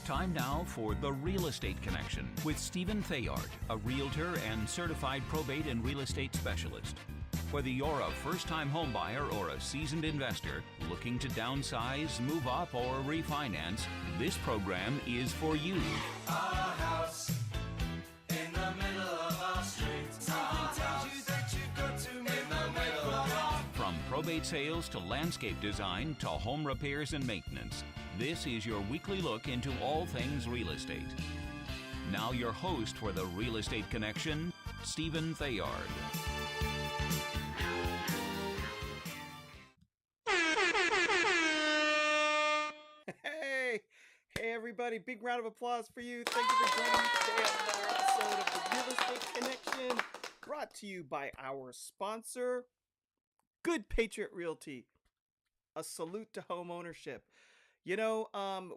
Time now for The Real Estate Connection with Stephen Theard, a realtor and certified probate and real estate specialist. Whether you're a first-time homebuyer or a seasoned investor looking to downsize, move up, or refinance, this program is for you. Our house in the middle of our street. Something tells you that you've got to move in the middle of our... From probate sales to landscape design to home repairs and maintenance, this is your weekly look into all things real estate. Now your host for The Real Estate Connection, Stephen Theard. Hey everybody, big round of applause for you. Thank you for joining me today on another episode of The Real Estate Connection, brought to you by our sponsor, Good Patriot Realty. A salute to home ownership. You know,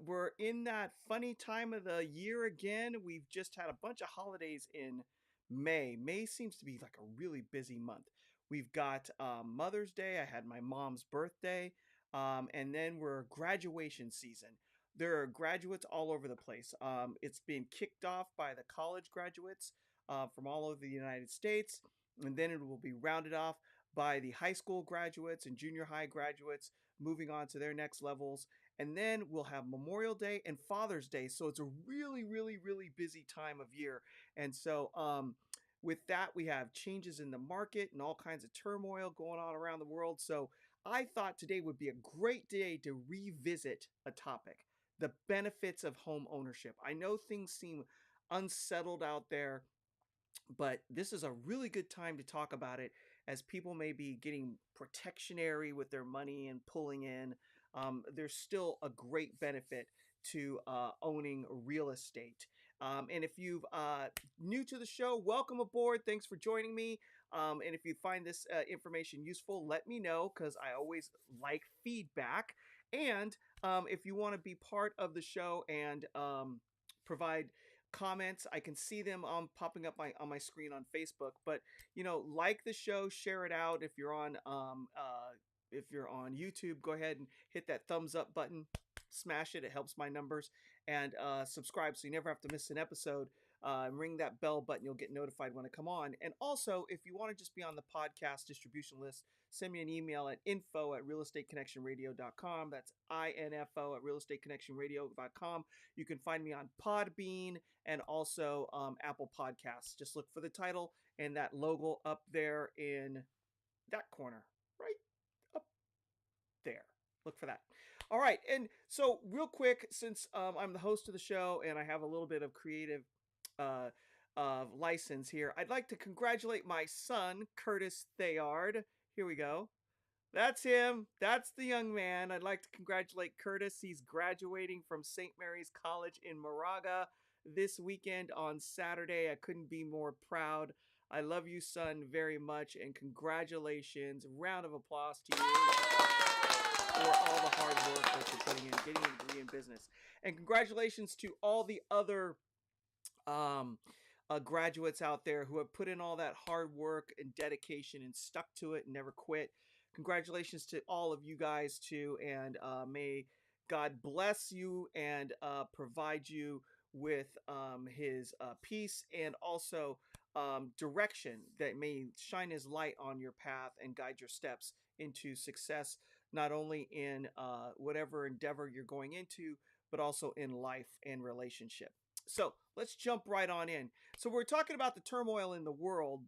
we're in that funny time of the year again. We've just had a bunch of holidays in May. May seems to be like a really busy month. We've got Mother's Day. I had my mom's birthday. And then we're graduation season. There are graduates all over the place. It's being kicked off by the college graduates from all over the United States. And then it will be rounded off by the high school graduates and junior high graduates moving on to their next levels. And then we'll have Memorial Day and Father's Day. So it's a really, really, really busy time of year. And so with that, we have changes in the market and all kinds of turmoil going on around the world. So I thought today would be a great day to revisit a topic, the benefits of home ownership. I know things seem unsettled out there, but this is a really good time to talk about it as people may be getting protectionary with their money and pulling in. There's still a great benefit to owning real estate. And if you've new to the show, welcome aboard. Thanks for joining me. And if you find this information useful, let me know because I always like feedback. And if you want to be part of the show and provide comments, I can see them popping up on my screen on Facebook. But you know, like the show, share it out. If you're on YouTube, go ahead and hit that thumbs up button. Smash it. It helps my numbers. And subscribe so you never have to miss an episode. Ring that bell button. You'll get notified when I come on. And also, if you want to just be on the podcast distribution list, send me an email at info@realestateconnectionradio.com. That's info at realestateconnectionradio.com. You can find me on Podbean and also Apple Podcasts. Just look for the title and that logo up there in that corner, right up there. Look for that. All right. And so real quick, since I'm the host of the show and I have a little bit of creative license here, I'd like to congratulate my son, Curtis Theard. Here we go. That's him. That's the young man. I'd like to congratulate Curtis. He's graduating from St. Mary's College in Moraga this weekend on Saturday. I couldn't be more proud. I love you, son, very much, and congratulations. Round of applause to you for all the hard work that you're putting in, getting a degree in business. And congratulations to all the other graduates out there who have put in all that hard work and dedication and stuck to it and never quit. Congratulations to all of you guys too, and may God bless you and provide you with his peace and also direction that may shine his light on your path and guide your steps into success, not only in whatever endeavor you're going into, but also in life and relationship. So let's jump right on in. So we're talking about the turmoil in the world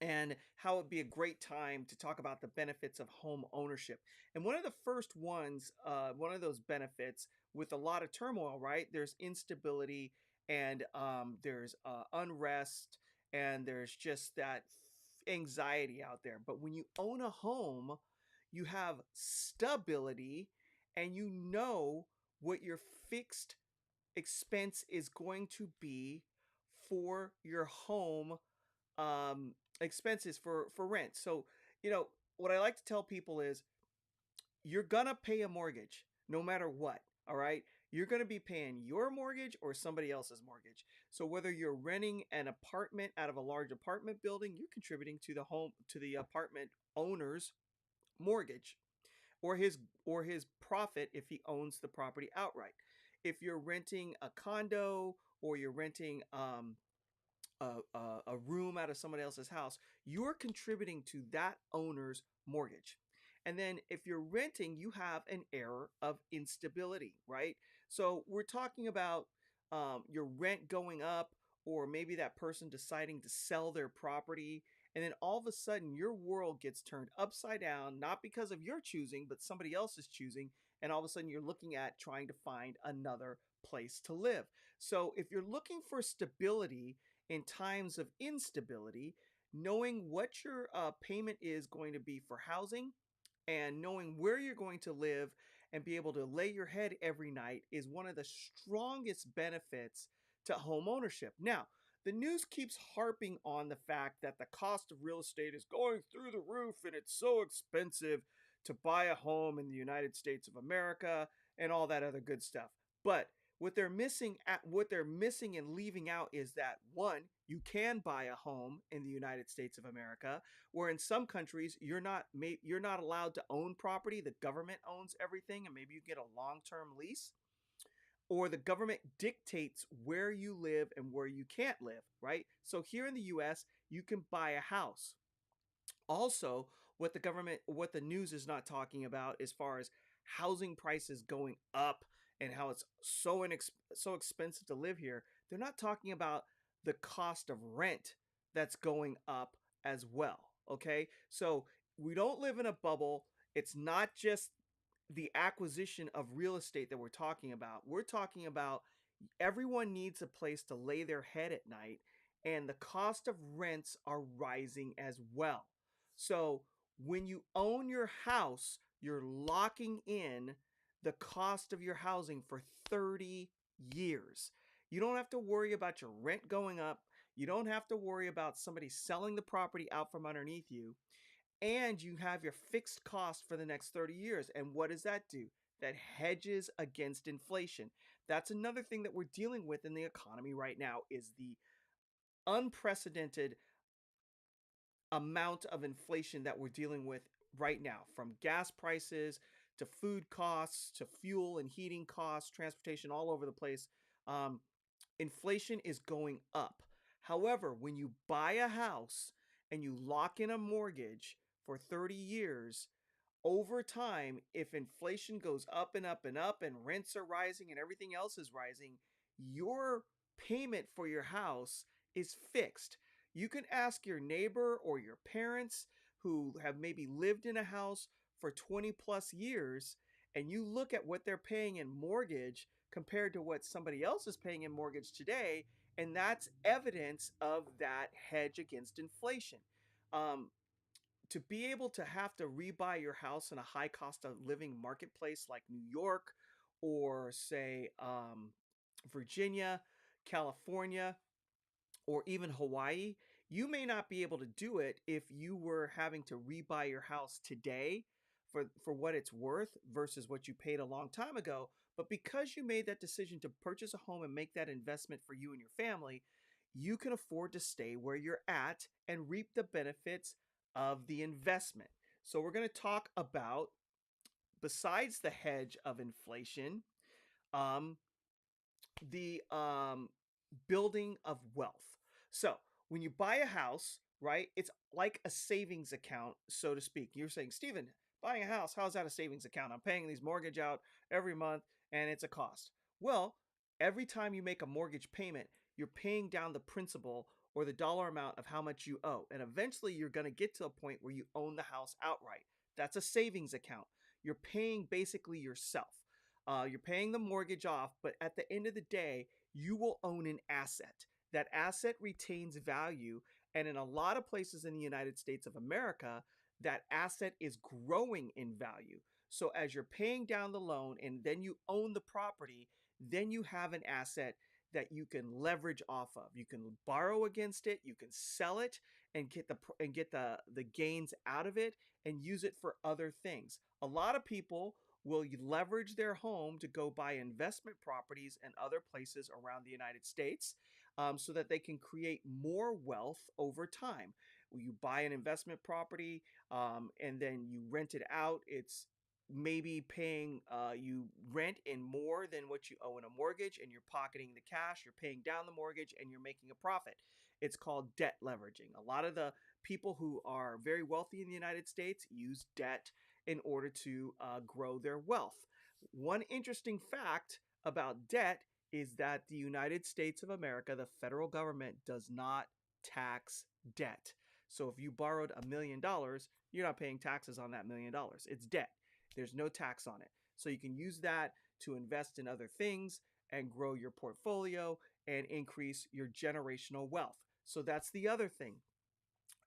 and how it'd be a great time to talk about the benefits of home ownership. And one of the first ones, one of those benefits with a lot of turmoil, right? There's instability and there's unrest and there's just that anxiety out there. But when you own a home, you have stability and you know what your fixed expense is going to be for your home expenses for rent. So, you know, what I like to tell people is you're going to pay a mortgage no matter what. All right. You're going to be paying your mortgage or somebody else's mortgage. So whether you're renting an apartment out of a large apartment building, you're contributing to the apartment owner's mortgage or his profit if he owns the property outright. if you're renting a condo or you're renting a room out of someone else's house, you're contributing to that owner's mortgage. And then if you're renting, you have an error of instability, right? So we're talking about your rent going up, or maybe that person deciding to sell their property. And then all of a sudden, your world gets turned upside down, not because of your choosing, but somebody else's choosing. And all of a sudden, you're looking at trying to find another place to live. So if you're looking for stability, in times of instability, knowing what your payment is going to be for housing and knowing where you're going to live and be able to lay your head every night is one of the strongest benefits to home ownership. Now, the news keeps harping on the fact that the cost of real estate is going through the roof and it's so expensive to buy a home in the United States of America and all that other good stuff. But what they're missing and leaving out is that one, you can buy a home in the United States of America, where in some countries you're not allowed to own property. The government owns everything, and maybe you get a long-term lease, or the government dictates where you live and where you can't live, right? So here in the US, you can buy a house. Also, what the news is not talking about as far as housing prices going up and how it's so expensive to live here, they're not talking about the cost of rent that's going up as well. Okay, so we don't live in a bubble. It's not just the acquisition of real estate that we're talking about. We're talking about everyone needs a place to lay their head at night, and the cost of rents are rising as well. So when you own your house, you're locking in the cost of your housing for 30 years. You don't have to worry about your rent going up. You don't have to worry about somebody selling the property out from underneath you. And you have your fixed cost for the next 30 years. And what does that do? That hedges against inflation. That's another thing that we're dealing with in the economy right now is the unprecedented amount of inflation that we're dealing with right now, from gas prices to food costs to fuel and heating costs, transportation all over the place. Um, Inflation is going up. However, when you buy a house and you lock in a mortgage for 30 years, over time, if inflation goes up and up and up and rents are rising and everything else is rising, your payment for your house is fixed. You can ask your neighbor or your parents who have maybe lived in a house for 20 plus years, and you look at what they're paying in mortgage compared to what somebody else is paying in mortgage today, and that's evidence of that hedge against inflation. Um, to be able to have to rebuy your house in a high cost of living marketplace like New York or say Virginia, California, or even Hawaii, you may not be able to do it if you were having to rebuy your house today for what it's worth versus what you paid a long time ago. But because you made that decision to purchase a home and make that investment for you and your family, you can afford to stay where you're at and reap the benefits of the investment. So we're going to talk about, besides the hedge of inflation, um, the building of wealth. So when you buy a house, right, it's like a savings account, so to speak. You're saying, Stephen, buying a house, how's that a savings account? I'm paying these mortgage out every month and it's a cost. Well, every time you make a mortgage payment, you're paying down the principal or the dollar amount of how much you owe. And eventually you're going to get to a point where you own the house outright. That's a savings account. You're paying basically yourself. You're paying the mortgage off, but at the end of the day, you will own an asset. That asset retains value. And in a lot of places in the United States of America, that asset is growing in value. So as you're paying down the loan and then you own the property, then you have an asset that you can leverage off of. You can borrow against it, you can sell it and get the gains out of it and use it for other things. A lot of people will leverage their home to go buy investment properties in other places around the United States, so that they can create more wealth over time. You buy an investment property and then you rent it out. It's maybe paying you rent in more than what you owe in a mortgage, and you're pocketing the cash, you're paying down the mortgage, and you're making a profit. It's called debt leveraging. A lot of the people who are very wealthy in the United States use debt in order to grow their wealth. One interesting fact about debt is that the United States of America, the federal government, does not tax debt. So if you borrowed $1 million, you're not paying taxes on that $1 million. It's debt. There's no tax on it. So you can use that to invest in other things and grow your portfolio and increase your generational wealth. So that's the other thing.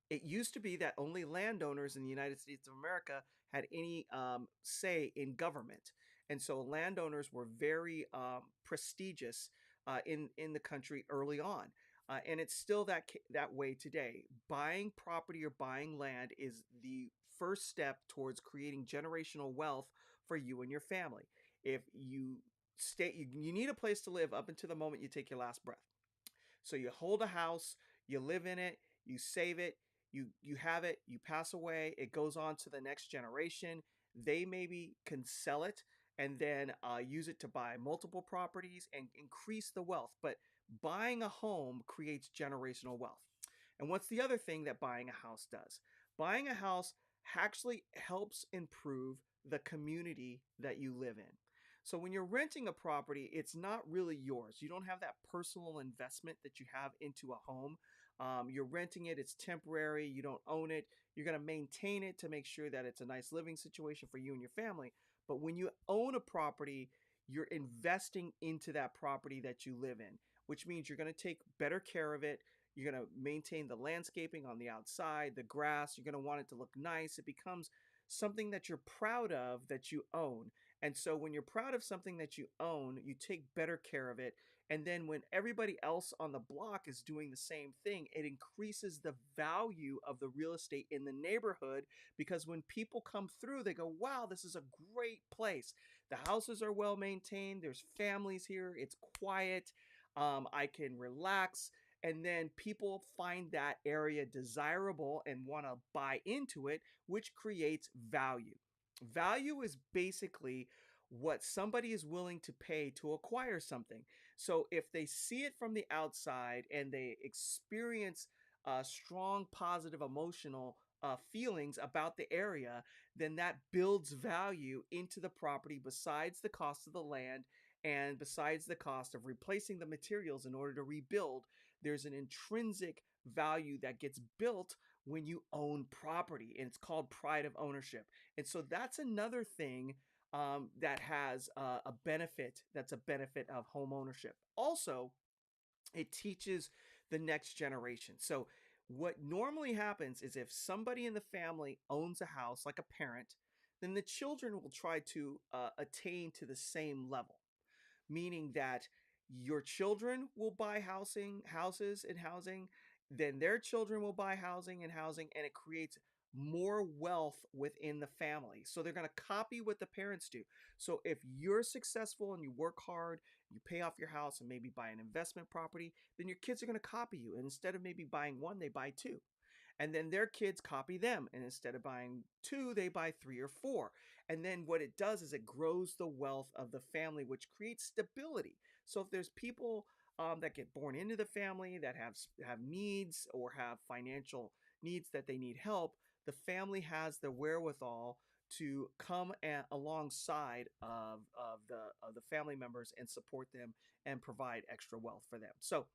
It used to be that only landowners in the United States of America had any say in government. And so landowners were very prestigious in the country early on. And it's still that way today. Buying property or buying land is the first step towards creating generational wealth for you and your family. If you you need a place to live up until the moment you take your last breath. So you hold a house, you live in it, you save it, you have it, you pass away, it goes on to the next generation. They maybe can sell it and then use it to buy multiple properties and increase the wealth. But buying a home creates generational wealth. And what's the other thing that buying a house does? Buying a house actually helps improve the community that you live in. So when you're renting a property, it's not really yours. You don't have that personal investment that you have into a home. You're renting it, it's temporary, you don't own it. You're going to maintain it to make sure that it's a nice living situation for you and your family. But when you own a property, you're investing into that property that you live in, which means you're going to take better care of it. You're going to maintain the landscaping on the outside, the grass. You're going to want it to look nice. It becomes something that you're proud of that you own. And so when you're proud of something that you own, you take better care of it. And then when everybody else on the block is doing the same thing, it increases the value of the real estate in the neighborhood, because when people come through, they go, wow, this is a great place. The houses are well maintained. There's families here. It's quiet. I can relax. And then people find that area desirable and want to buy into it, which creates value. Value is basically what somebody is willing to pay to acquire something. So if they see it from the outside and they experience strong, positive, emotional feelings about the area, then that builds value into the property besides the cost of the land and besides the cost of replacing the materials in order to rebuild. There's an intrinsic value that gets built when you own property, and it's called pride of ownership. And so that's another thing that has a benefit. That's a benefit of home ownership. Also, it teaches the next generation. So what normally happens is if somebody in the family owns a house, like a parent, then the children will try to attain to the same level, meaning that your children will buy houses and housing, then their children will buy housing and housing, and it creates more wealth within the family. So they're going to copy what the parents do. So if you're successful and you work hard, you pay off your house and maybe buy an investment property, then your kids are going to copy you. And instead of maybe buying one, they buy two. And then their kids copy them. And instead of buying two, they buy three or four. And then what it does is it grows the wealth of the family, which creates stability. So if there's people that get born into the family that have needs or have financial needs that they need help, the family has the wherewithal to come alongside of the family members and support them and provide extra wealth for them. So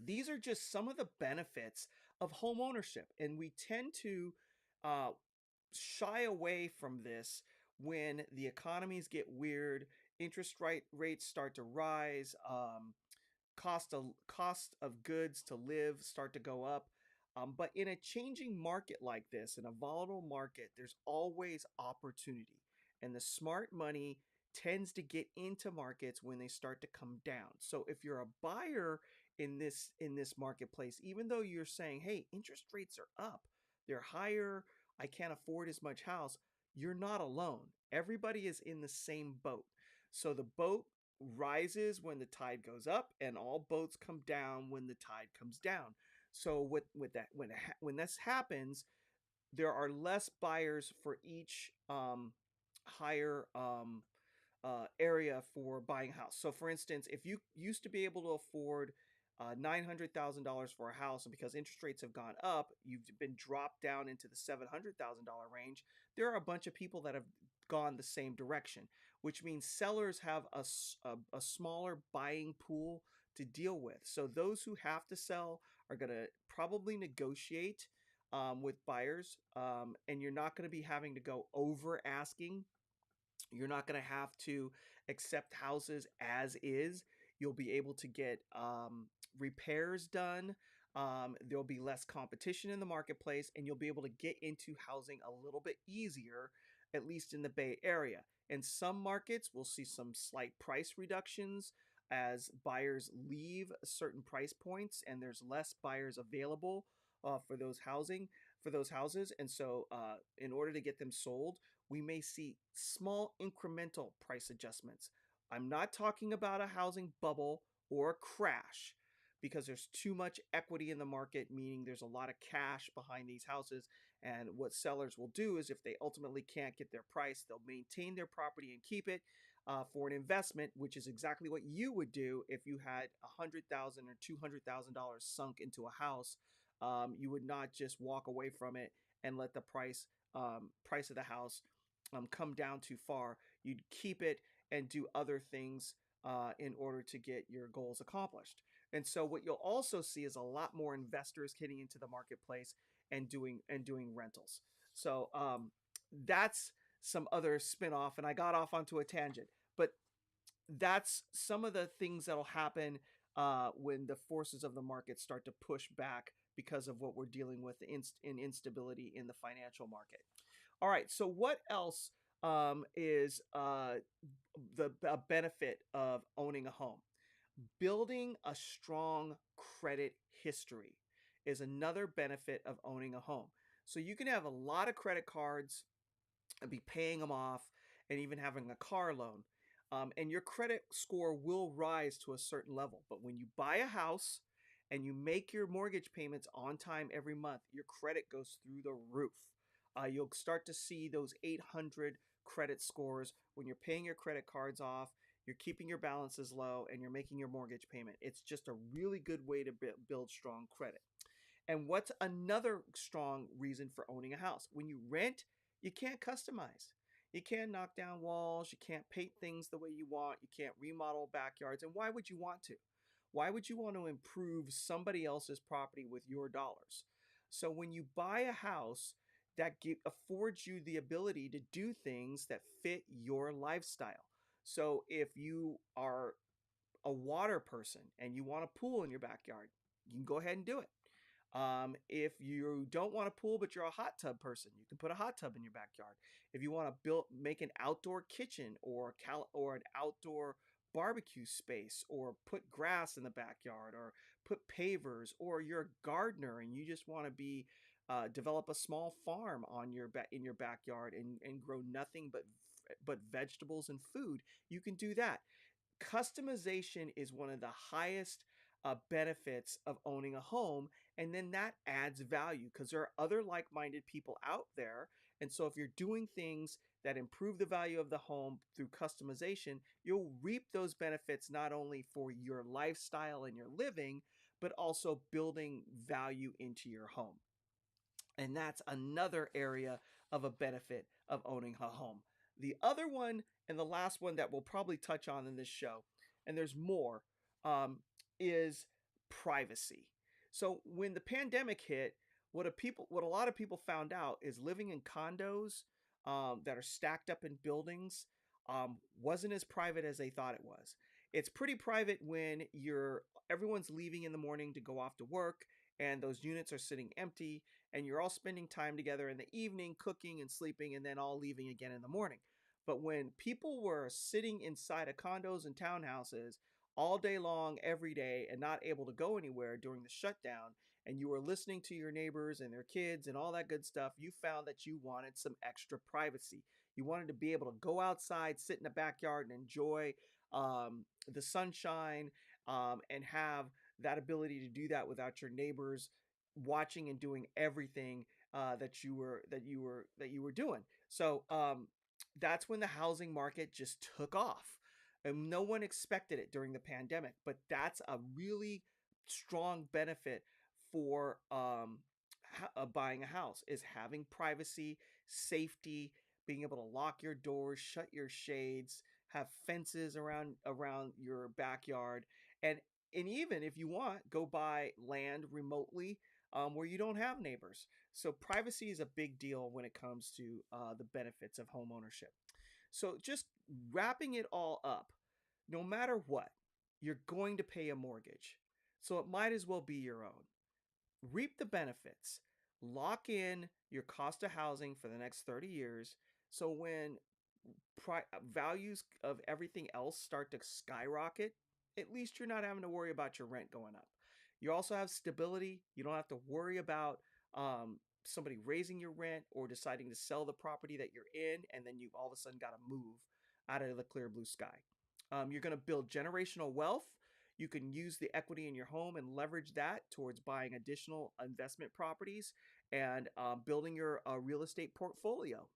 these are just some of the benefits of home ownership, and we tend to uh, shy away from this when the economies get weird, rates start to rise, cost of goods to live start to go up. But in a changing market like this, in a volatile market, there's always opportunity, and the smart money tends to get into markets when they start to come down. So if you're a buyer in this marketplace, even though you're saying, "Hey, interest rates are up, they're higher, I can't afford as much house," you're not alone. Everybody is in the same boat. So the boat rises when the tide goes up, and all boats come down when the tide comes down. So when this happens, there are less buyers for each higher area for buying a house. So, for instance, if you used to be able to afford $900,000 for a house, and because interest rates have gone up, you've been dropped down into the $700,000 range. There are a bunch of people that have gone the same direction, which means sellers have a smaller buying pool to deal with. So, those who have to sell are going to probably negotiate with buyers, and you're not going to be having to go over asking. You're not going to have to accept houses as is. You'll be able to get repairs done. There'll be less competition in the marketplace, and you'll be able to get into housing a little bit easier, at least in the Bay Area. In some markets, we'll see some slight price reductions as buyers leave certain price points, and there's less buyers available for those houses. And so, in order to get them sold, we may see small incremental price adjustments. I'm not talking about a housing bubble or a crash because there's too much equity in the market, meaning there's a lot of cash behind these houses. And what sellers will do is if they ultimately can't get their price, they'll maintain their property and keep it for an investment, which is exactly what you would do if you had $100,000 or $200,000 sunk into a house. You would not just walk away from it and let the price of the house come down too far. You'd keep it and do other things in order to get your goals accomplished. And so what you'll also see is a lot more investors getting into the marketplace and doing rentals. So that's some other spin-off, and I got off onto a tangent, but that's some of the things that'll happen when the forces of the market start to push back because of what we're dealing with in instability in the financial market. All right, so what else is the a benefit of owning a home? Building a strong credit history is another benefit of owning a home. So you can have a lot of credit cards and be paying them off and even having a car loan. And your credit score will rise to a certain level. But when you buy a house and you make your mortgage payments on time every month, your credit goes through the roof. You'll start to see those 800 credit scores when you're paying your credit cards off, you're keeping your balances low, and you're making your mortgage payment. It's just a really good way to build strong credit. And what's another strong reason for owning a house? When you rent, you can't customize. You can't knock down walls. You can't paint things the way you want. You can't remodel backyards. And why would you want to? Why would you want to improve somebody else's property with your dollars? So when you buy a house, that affords you the ability to do things that fit your lifestyle. So if you are a water person and you want a pool in your backyard, you can go ahead and do it. If you don't want a pool but you're a hot tub person, you can put a hot tub in your backyard. If you want to make an outdoor kitchen or an outdoor barbecue space, or put grass in the backyard, or put pavers, or you're a gardener and you just want to be develop a small farm on in your backyard and grow nothing but vegetables and food, you can do that. Customization is one of the highest benefits of owning a home, and then that adds value because there are other like-minded people out there. And so if you're doing things that improve the value of the home through customization, you'll reap those benefits not only for your lifestyle and your living, but also building value into your home. And that's another area of a benefit of owning a home. The other one, and the last one that we'll probably touch on in this show, and there's more, is privacy. So when the pandemic hit, what a lot of people found out is living in condos that are stacked up in buildings wasn't as private as they thought it was. It's pretty private when everyone's leaving in the morning to go off to work, and those units are sitting empty, and you're all spending time together in the evening, cooking and sleeping, and then all leaving again in the morning. But when people were sitting inside of condos and townhouses all day long, every day, and not able to go anywhere during the shutdown, and you were listening to your neighbors and their kids and all that good stuff, you found that you wanted some extra privacy. You wanted to be able to go outside, sit in the backyard, and enjoy the sunshine, and have that ability to do that without your neighbors watching and doing everything that you were doing. So that's when the housing market just took off. And no one expected it during the pandemic, but that's a really strong benefit for buying a house is having privacy, safety, being able to lock your doors, shut your shades, have fences around your backyard, and even if you want, go buy land remotely where you don't have neighbors. So privacy is a big deal when it comes to the benefits of home ownership. So just wrapping it all up, no matter what, you're going to pay a mortgage. So it might as well be your own. Reap the benefits. Lock in your cost of housing for the next 30 years. So when values of everything else start to skyrocket, at least you're not having to worry about your rent going up. You also have stability. You don't have to worry about somebody raising your rent or deciding to sell the property that you're in, and then you've all of a sudden got to move out of the clear blue sky. You're going to build generational wealth. You can use the equity in your home and leverage that towards buying additional investment properties and building your real estate portfolio.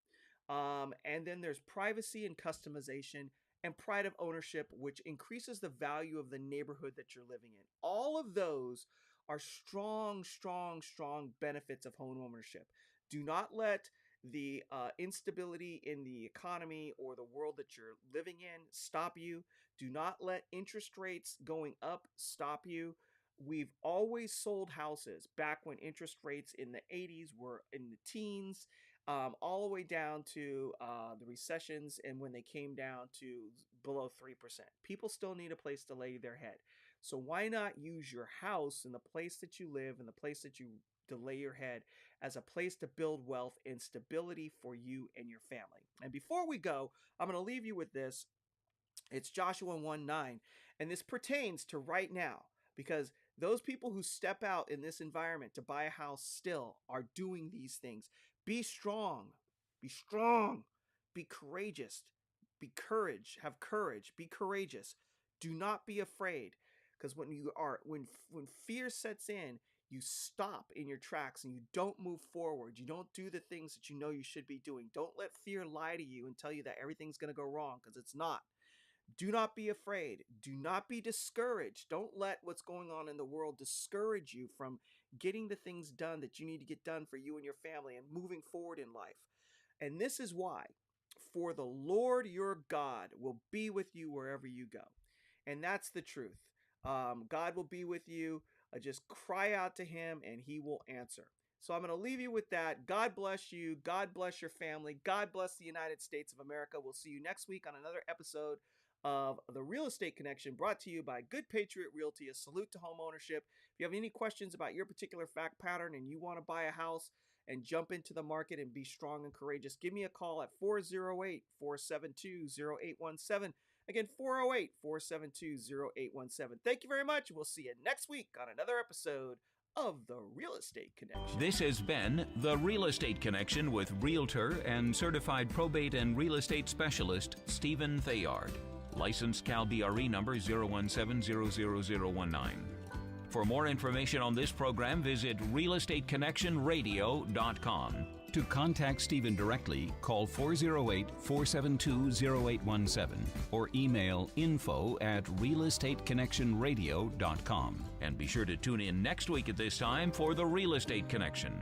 And then there's privacy and customization and pride of ownership, which increases the value of the neighborhood that you're living in. All of those are strong, strong, strong benefits of home ownership. Do not let the instability in the economy or the world that you're living in stop you. Do not let interest rates going up stop you. We've always sold houses back when interest rates in the 80s were in the teens, all the way down to the recessions and when they came down to below 3%. People still need a place to lay their head. So why not use your house and the place that you live and the place that you to lay your head as a place to build wealth and stability for you and your family. And before we go, I'm going to leave you with this. It's Joshua 1:9, and this pertains to right now because those people who step out in this environment to buy a house still are doing these things. Be strong, be strong, be courageous, have courage, be courageous. Do not be afraid, because when fear sets in, you stop in your tracks and you don't move forward. You don't do the things that you know you should be doing. Don't let fear lie to you and tell you that everything's going to go wrong, because it's not. Do not be afraid. Do not be discouraged. Don't let what's going on in the world discourage you from getting the things done that you need to get done for you and your family and moving forward in life. And this is why. For the Lord your God will be with you wherever you go. And that's the truth. God will be with you. Just cry out to him and he will answer. So I'm going to leave you with that. God bless you. God bless your family. God bless the United States of America. We'll see you next week on another episode of The Real Estate Connection, brought to you by Good Patriot Realty. A salute to home ownership. If you have any questions about your particular fact pattern and you want to buy a house and jump into the market and be strong and courageous, give me a call at 408-472-0817. Again, 408-472-0817. Thank you very much. We'll see you next week on another episode of The Real Estate Connection. This has been The Real Estate Connection with Realtor and Certified Probate and Real Estate Specialist Stephen Theard. Licensed Cal BRE number 0170019. For more information on this program, visit realestateconnectionradio.com. To contact Stephen directly, call 408-472-0817 or email info@realestateconnectionradio.com. And be sure to tune in next week at this time for The Real Estate Connection.